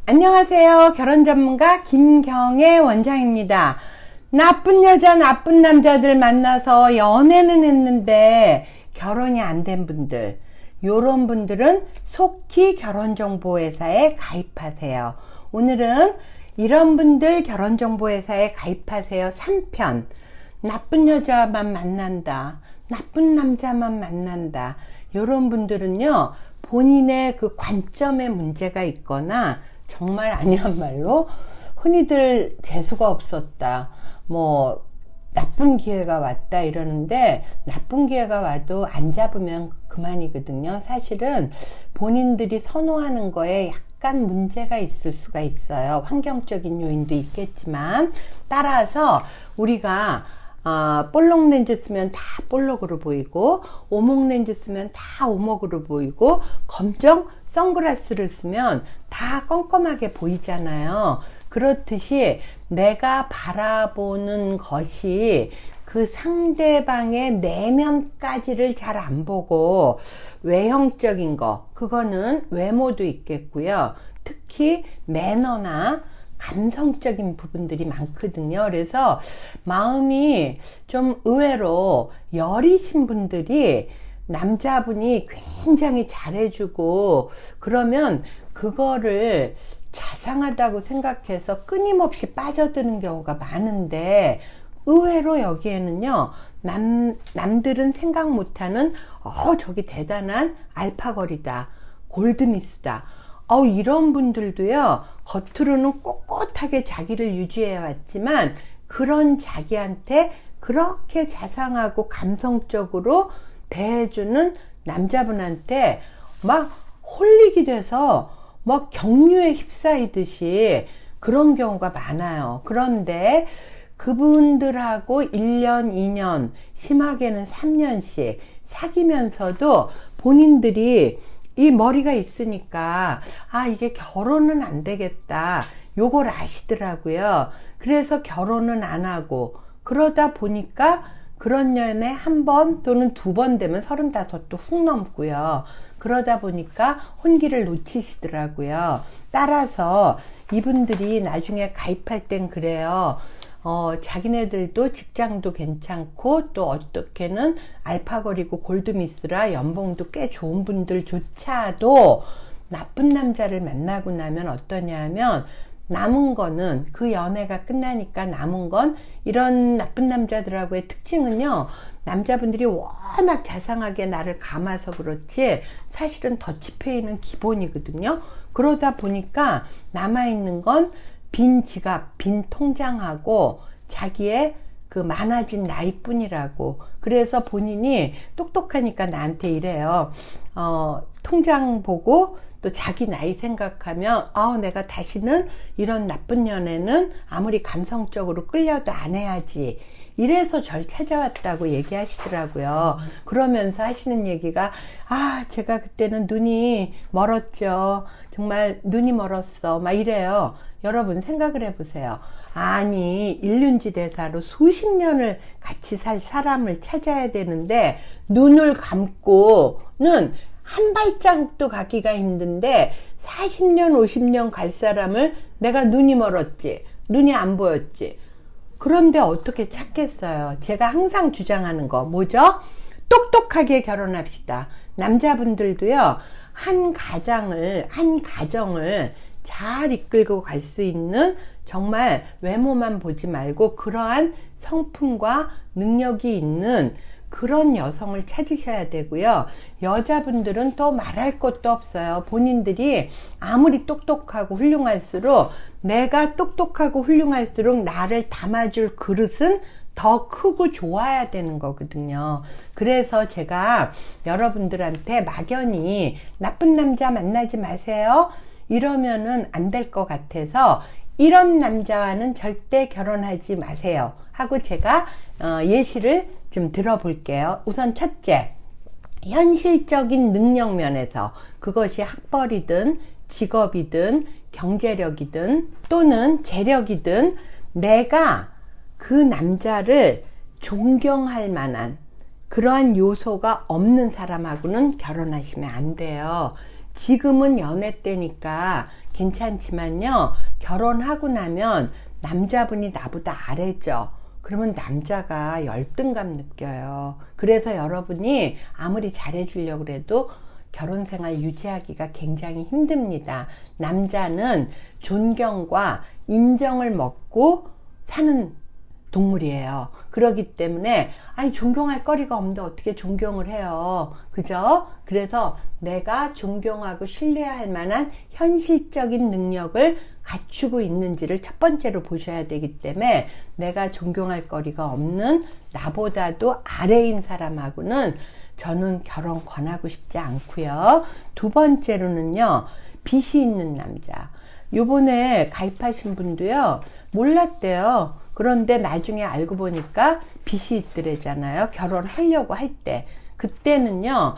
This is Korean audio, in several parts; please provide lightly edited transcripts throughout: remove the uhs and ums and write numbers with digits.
안녕하세요. 결혼 전문가 김경애 원장입니다. 나쁜 여자, 나쁜 남자들 만나서 연애는 했는데 결혼이 안 된 분들, 요런 분들은 속히 결혼정보회사에 가입하세요. 오늘은 이런 분들 결혼정보회사에 가입하세요 3편. 나쁜 여자만 만난다, 나쁜 남자만 만난다, 요런 분들은요 본인의 그 관점에 문제가 있거나 정말 아니야말로 흔히들 재수가 없었다, 뭐 나쁜 기회가 왔다 이러는데, 나쁜 기회가 와도 안 잡으면 그만이거든요. 사실은 본인들이 선호하는 거에 약간 문제가 있을 수가 있어요. 환경적인 요인도 있겠지만, 따라서 우리가 볼록 렌즈 쓰면 다 볼록으로 보이고, 오목 렌즈 쓰면 다 오목으로 보이고, 검정 선글라스를 쓰면 다 껌껌하게 보이잖아요. 그렇듯이 내가 바라보는 것이 그 상대방의 내면까지를 잘 안 보고 외형적인 거, 그거는 외모도 있겠고요. 특히 매너나 감성적인 부분들이 많거든요. 그래서 마음이 좀 의외로 여리신 분들이 남자분이 굉장히 잘해주고 그러면 그거를 자상하다고 생각해서 끊임없이 빠져드는 경우가 많은데, 의외로 여기에는요 남들은 생각 못하는 저기 대단한 알파걸이다, 골드미스다, 이런 분들도요 겉으로는 꼿꼿하게 자기를 유지해 왔지만 그런 자기한테 그렇게 자상하고 감성적으로 대해주는 남자분한테 막 홀리게 돼서 막 경류에 휩싸이듯이 그런 경우가 많아요. 그런데 그분들하고 1년, 2년, 심하게는 3년씩 사귀면서도 본인들이 이 머리가 있으니까 이게 결혼은 안 되겠다, 요걸 아시더라고요. 그래서 결혼은 안 하고 그러다 보니까 그런 연애 한 번 또는 두 번 되면 35도 훅 넘고요. 그러다 보니까 혼기를 놓치시더라고요. 따라서 이분들이 나중에 가입할 땐 그래요. 자기네들도 직장도 괜찮고 또 어떻게는 알파걸이고 골드미스라 연봉도 꽤 좋은 분들조차도 나쁜 남자를 만나고 나면 어떠냐면, 남은 거는 그 연애가 끝나니까 남은 건, 이런 나쁜 남자들하고의 특징은요, 남자분들이 워낙 자상하게 나를 감아서 그렇지 사실은 더치페이는 기본이거든요. 그러다 보니까 남아있는 건 빈 지갑, 빈 통장하고 자기의 그 많아진 나이뿐이라고. 그래서 본인이 똑똑하니까 나한테 이래요. 통장 보고 또 자기 나이 생각하면 내가 다시는 이런 나쁜 연애는 아무리 감성적으로 끌려도 안 해야지, 이래서 절 찾아왔다고 얘기하시더라고요. 그러면서 하시는 얘기가, 제가 그때는 눈이 멀었죠, 정말 눈이 멀었어, 막 이래요. 여러분 생각을 해보세요. 아니, 일륜지 대사로 수십 년을 같이 살 사람을 찾아야 되는데 눈을 감고는 한 발자국도 가기가 힘든데 40년 50년 갈 사람을 내가 눈이 멀었지, 눈이 안 보였지, 그런데 어떻게 찾겠어요. 제가 항상 주장하는 거 뭐죠? 똑똑하게 결혼합시다. 남자분들도요 한 가정을 잘 이끌고 갈 수 있는, 정말 외모만 보지 말고 그러한 성품과 능력이 있는 그런 여성을 찾으셔야 되고요. 여자분들은 또 말할 것도 없어요. 본인들이 아무리 똑똑하고 훌륭할수록, 내가 똑똑하고 훌륭할수록 나를 담아줄 그릇은 더 크고 좋아야 되는 거거든요. 그래서 제가 여러분들한테 막연히 나쁜 남자 만나지 마세요 이러면은 안 될 것 같아서, 이런 남자와는 절대 결혼하지 마세요 하고 제가 예시를 좀 들어볼게요. 우선 첫째, 현실적인 능력 면에서, 그것이 학벌이든 직업이든 경제력이든 또는 재력이든 내가 그 남자를 존경할 만한 그러한 요소가 없는 사람하고는 결혼하시면 안 돼요. 지금은 연애 때니까 괜찮지만요, 결혼하고 나면 남자분이 나보다 아래죠. 그러면 남자가 열등감 느껴요. 그래서 여러분이 아무리 잘해주려고 해도 결혼 생활 유지하기가 굉장히 힘듭니다. 남자는 존경과 인정을 먹고 사는 동물이에요. 그렇기 때문에 존경할 거리가 없는데 어떻게 존경을 해요. 그죠? 그래서 내가 존경하고 신뢰할 만한 현실적인 능력을 갖추고 있는지를 첫 번째로 보셔야 되기 때문에, 내가 존경할 거리가 없는 나보다도 아래인 사람하고는 저는 결혼 권하고 싶지 않고요. 두 번째로는요, 빚이 있는 남자. 요번에 가입하신 분도요, 몰랐대요. 그런데 나중에 알고 보니까 빚이 있더래잖아요. 결혼하려고 할 때. 그때는요,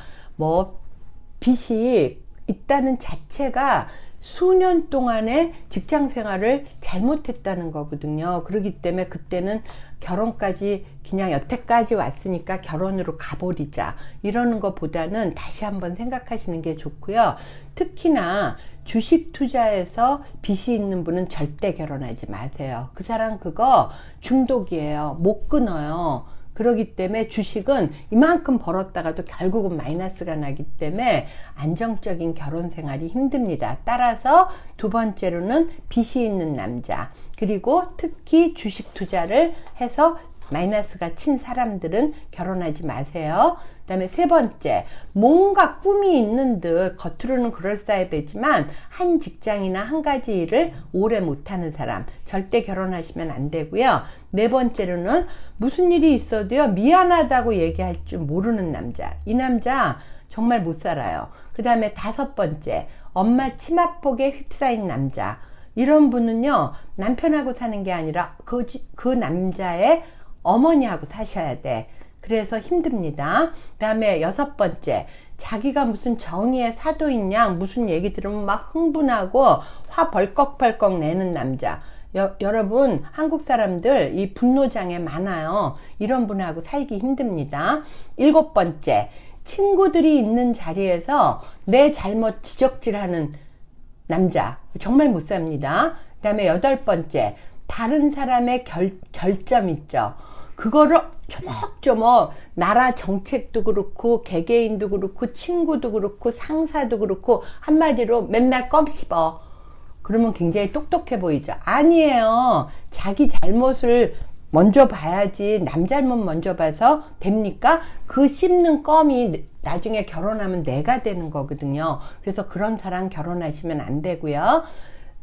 빚이 있다는 자체가 수년 동안의 직장 생활을 잘못했다는 거거든요. 그렇기 때문에 그때는 결혼까지 그냥 여태까지 왔으니까 결혼으로 가버리자 이러는 것보다는 다시 한번 생각하시는 게 좋고요. 특히나 주식 투자에서 빚이 있는 분은 절대 결혼하지 마세요. 그 사람 그거 중독이에요. 못 끊어요. 그렇기 때문에 주식은 이만큼 벌었다가도 결국은 마이너스가 나기 때문에 안정적인 결혼 생활이 힘듭니다. 따라서 두 번째로는 빚이 있는 남자, 그리고 특히 주식 투자를 해서 마이너스가 친 사람들은 결혼하지 마세요. 그 다음에 세 번째, 뭔가 꿈이 있는 듯 겉으로는 그럴싸해 보이지만 한 직장이나 한 가지 일을 오래 못하는 사람, 절대 결혼하시면 안 되고요. 네 번째로는 무슨 일이 있어도요, 미안하다고 얘기할 줄 모르는 남자. 이 남자 정말 못 살아요. 그 다음에 다섯 번째, 엄마 치마폭에 휩싸인 남자. 이런 분은요, 남편하고 사는 게 아니라 그 남자의 어머니하고 사셔야 돼. 그래서 힘듭니다. 그 다음에 여섯 번째, 자기가 무슨 정의의 사도인 양 무슨 얘기 들으면 막 흥분하고 화 벌컥벌컥 내는 남자. 여러분, 한국 사람들 이 분노장애 많아요. 이런 분하고 살기 힘듭니다. 일곱 번째, 친구들이 있는 자리에서 내 잘못 지적질하는 남자. 정말 못 삽니다. 그 다음에 여덟 번째, 다른 사람의 결점 있죠. 그거를 조목조목 나라 정책도 그렇고 개개인도 그렇고 친구도 그렇고 상사도 그렇고 한마디로 맨날 껌 씹어. 그러면 굉장히 똑똑해 보이죠. 아니에요. 자기 잘못을 먼저 봐야지 남 잘못 먼저 봐서 됩니까? 그 씹는 껌이 나중에 결혼하면 내가 되는 거거든요. 그래서 그런 사람 결혼하시면 안 되고요.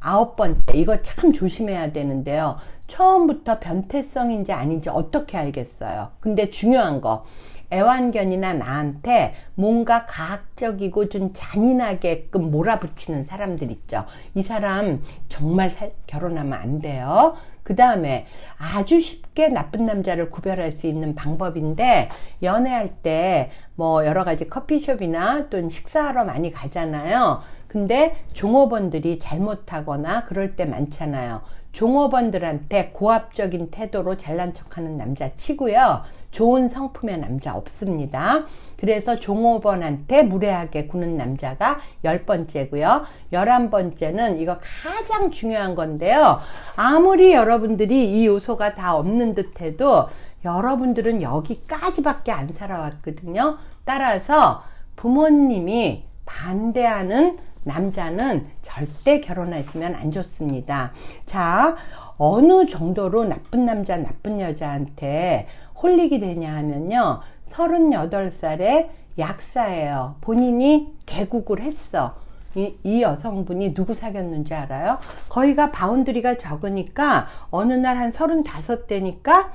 아홉 번째, 이거 참 조심해야 되는데요. 처음부터 변태성인지 아닌지 어떻게 알겠어요? 근데 중요한 거, 애완견이나 나한테 뭔가 가학적이고 좀 잔인하게끔 몰아붙이는 사람들 있죠. 이 사람 정말 결혼하면 안 돼요. 그 다음에 아주 쉽게 나쁜 남자를 구별할 수 있는 방법인데, 연애할 때 여러 가지 커피숍이나 또는 식사하러 많이 가잖아요. 근데 종업원들이 잘못하거나 그럴 때 많잖아요. 종업원들한테 고압적인 태도로 잘난 척하는 남자 치고요, 좋은 성품의 남자 없습니다. 그래서 종업원한테 무례하게 구는 남자가 10번째고요. 11번째는 이거 가장 중요한 건데요. 아무리 여러분들이 이 요소가 다 없는 듯 해도 여러분들은 여기까지밖에 안 살아왔거든요. 따라서 부모님이 반대하는 남자는 절대 결혼하시면 안 좋습니다. 자, 어느 정도로 나쁜 남자, 나쁜 여자한테 홀리게 되냐 하면요, 38살의 약사예요. 본인이 개국을 했어. 이 여성분이 누구 사귀었는지 알아요? 거기가 바운드리가 적으니까 어느 날 한 35대니까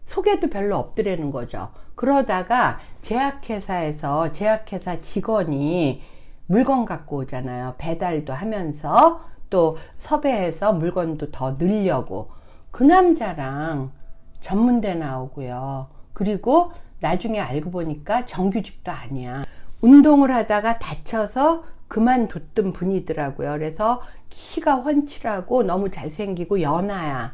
소개도 별로 없더라는 거죠. 그러다가 제약회사 직원이 물건 갖고 오잖아요. 배달도 하면서 또 섭외해서 물건도 더 늘려고. 그 남자랑 전문대 나오고요. 그리고 나중에 알고 보니까 정규직도 아니야. 운동을 하다가 다쳐서 그만뒀던 분이더라고요. 그래서 키가 훤칠하고 너무 잘생기고 연하야.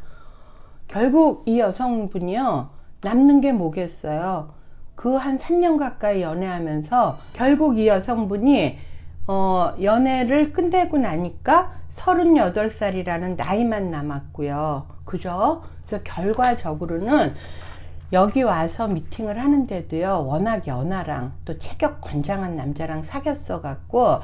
결국 이 여성분이요, 남는 게 뭐겠어요. 그 한 3년 가까이 연애하면서 결국 이 여성분이 연애를 끝내고 나니까 38살이라는 나이만 남았고요. 그죠? 그래서 결과적으로는 여기 와서 미팅을 하는데도요, 워낙 연하랑 또 체격 건장한 남자랑 사귀었어 갖고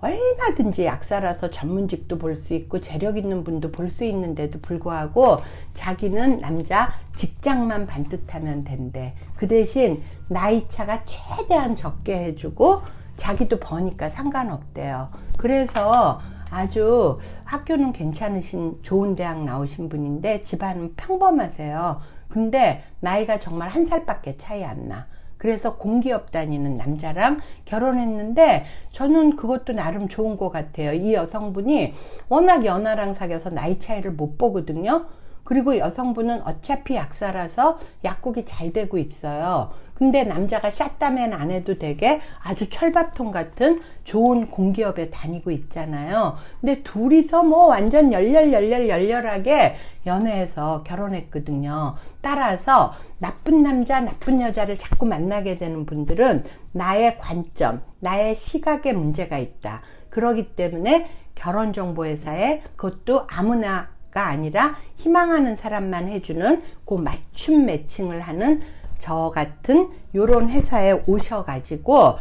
얼마든지 약사라서 전문직도 볼 수 있고 재력 있는 분도 볼 수 있는데도 불구하고 자기는 남자 직장만 반듯하면 된대. 그 대신 나이차가 최대한 적게 해주고 자기도 버니까 상관없대요. 그래서 아주 학교는 괜찮으신 좋은 대학 나오신 분인데 집안은 평범하세요. 근데 나이가 정말 1살밖에 차이 안 나. 그래서 공기업 다니는 남자랑 결혼했는데 저는 그것도 나름 좋은 것 같아요. 이 여성분이 워낙 연하랑 사귀어서 나이 차이를 못 보거든요. 그리고 여성분은 어차피 약사라서 약국이 잘 되고 있어요. 근데 남자가 샷다맨 안 해도 되게 아주 철밥통 같은 좋은 공기업에 다니고 있잖아요. 근데 둘이서 뭐 완전 열렬하게 연애해서 결혼했거든요. 따라서 나쁜 남자, 나쁜 여자를 자꾸 만나게 되는 분들은 나의 관점, 나의 시각에 문제가 있다. 그렇기 때문에 결혼정보회사에 그것도 아무나 아니라 희망하는 사람만 해주는 그 맞춤 매칭을 하는 저 같은 요런 회사에 오셔가지고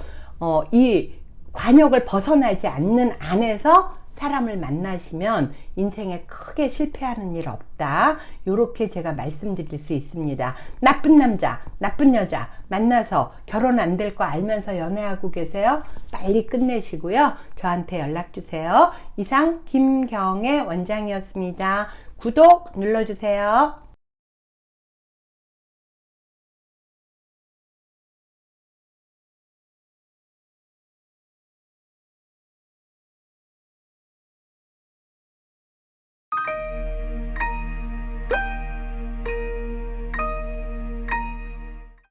이 관역을 벗어나지 않는 안에서 사람을 만나시면 인생에 크게 실패하는 일 없다. 요렇게 제가 말씀드릴 수 있습니다. 나쁜 남자, 나쁜 여자 만나서 결혼 안 될 거 알면서 연애하고 계세요? 빨리 끝내시고요. 저한테 연락 주세요. 이상 김경애 원장이었습니다. 구독 눌러주세요.